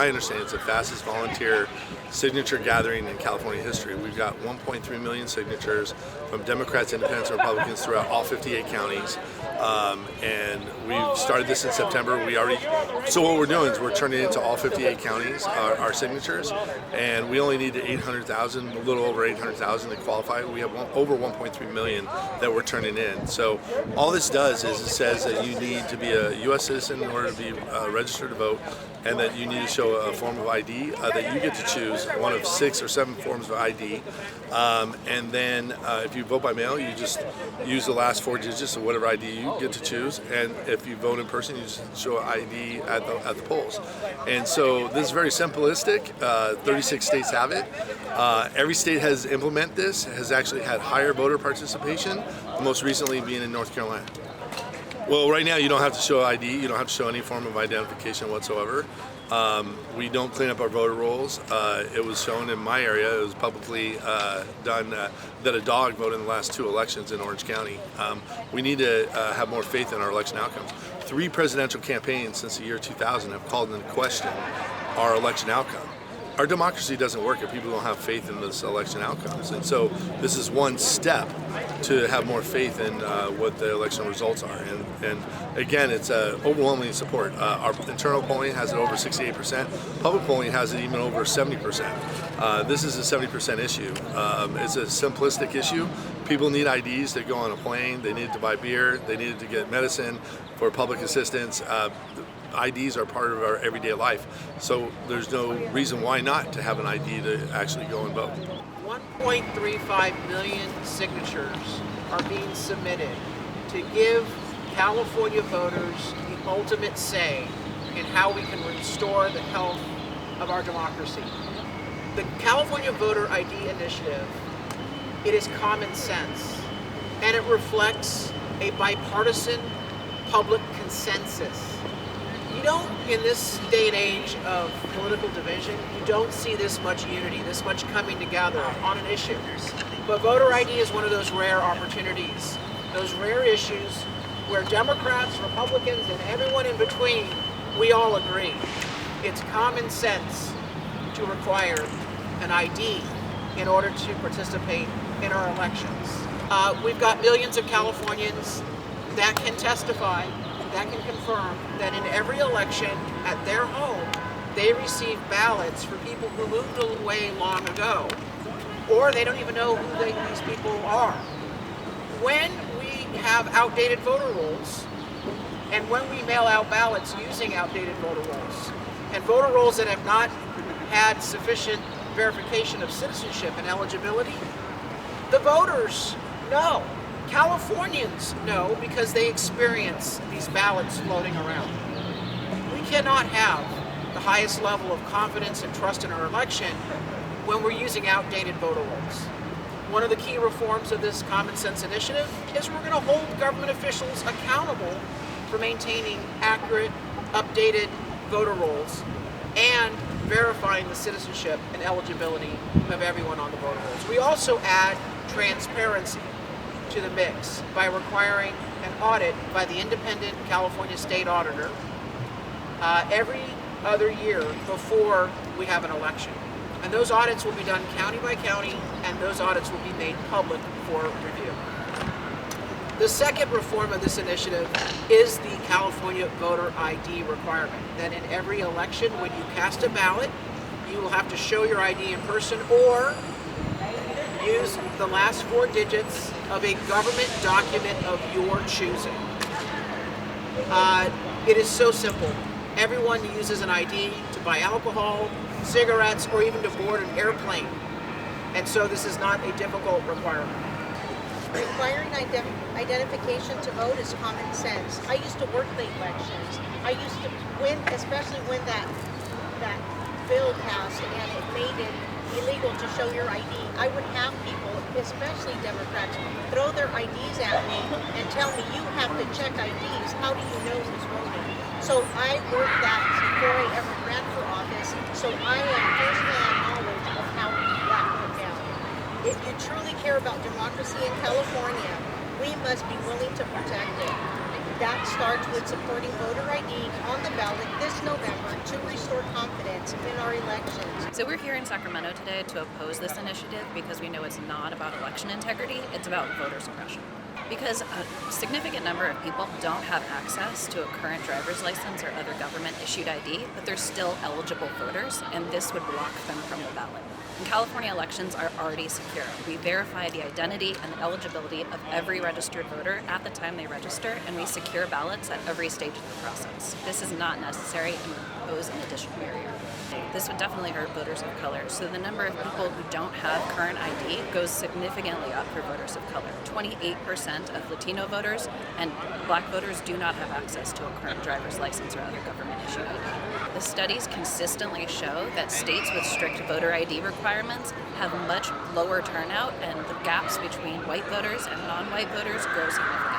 I understand it's the fastest volunteer signature gathering in California history. We've got 1.3 million signatures from Democrats, Independents, and Republicans throughout all 58 counties. And we started this in September. So what we're doing is we're turning it into all 58 counties, our signatures, and we only need 800,000, a little over 800,000 to qualify. We have over 1.3 million that we're turning in. So all this does is it says that you need to be a U.S. citizen in order to be registered to vote, and that you need to show a form of ID that you get to choose, one of 6 or 7 forms of ID. And then if you vote by mail, you just use the last 4 digits of whatever ID you get to choose. And if you vote in person, you just show ID at the polls. And so this is very simplistic. 36 states have it. Every state has implemented this, has actually had higher voter participation, most recently being in North Carolina. Well, right now you don't have to show ID. You don't have to show any form of identification whatsoever. We don't clean up our voter rolls. It was shown in my area, it was publicly done that a dog voted in the last 2 elections in Orange County. We need to have more faith in our election outcomes. 3 presidential campaigns since the year 2000 have called into question our election outcome. Our democracy doesn't work if people don't have faith in this election outcomes. And so this is one step to have more faith in what the election results are. And again, it's overwhelming support. Our internal polling has it over 68%. Public polling has it even over 70%. This is a 70% issue. It's a simplistic issue. People need IDs to go on a plane. They need to buy beer. They need to get medicine for public assistance. IDs are part of our everyday life, so there's no reason why not to have an ID to actually go and vote. 1.35 million signatures are being submitted to give California voters the ultimate say in how we can restore the health of our democracy. The California Voter ID Initiative, it is common sense, and it reflects a bipartisan public consensus. You don't, in this day and age of political division, you don't see this much unity, this much coming together on an issue. But voter ID is one of those rare opportunities, those rare issues where Democrats, Republicans, and everyone in between, we all agree. It's common sense to require an ID in order to participate in our elections. We've got millions of Californians that can testify, that can confirm that in every election at their home, they receive ballots for people who moved away long ago, or they don't even know who these people are. When we have outdated voter rolls, and when we mail out ballots using outdated voter rolls, and voter rolls that have not had sufficient verification of citizenship and eligibility, the voters know. Californians know because they experience these ballots floating around. We cannot have the highest level of confidence and trust in our election when we're using outdated voter rolls. One of the key reforms of this common sense initiative is we're going to hold government officials accountable for maintaining accurate, updated voter rolls and verifying the citizenship and eligibility of everyone on the voter rolls. We also add transparency to the mix by requiring an audit by the independent California state auditor every other year before we have an election. And those audits will be done county by county, and those audits will be made public for review. The second reform of this initiative is the California voter ID requirement, that in every election when you cast a ballot, you will have to show your ID in person or use the last 4 digits of a government document of your choosing. It is so simple. Everyone uses an ID to buy alcohol, cigarettes, or even to board an airplane. And so this is not a difficult requirement. Requiring identification to vote is common sense. I used to work the elections. I used to win, especially when that bill passed and it made it illegal to show your ID. I would have people, especially Democrats, throw their IDs at me and tell me, you have to check IDs. How do you know who's voting? So I worked that before I ever ran for office, so I have first-hand knowledge of how that went down. If you truly care about democracy in California, we must be willing to protect it. that starts with supporting voter ID on the ballot this November to restore confidence in our elections. So we're here in Sacramento today to oppose this initiative because we know it's not about election integrity, it's about voter suppression. Because a significant number of people don't have access to a current driver's license or other government-issued ID, but they're still eligible voters, and this would block them from the ballot. And California elections are already secure. We verify the identity and the eligibility of every registered voter at the time they register, and we secure ballots at every stage of the process. This is not necessary and would pose an additional barrier. This would definitely hurt voters of color. So the number of people who don't have current ID goes significantly up for voters of color. 28% of Latino voters and Black voters do not have access to a current driver's license or other government-issued ID. The studies consistently show that states with strict voter ID requirements have much lower turnout, and the gaps between white voters and non-white voters grow significantly.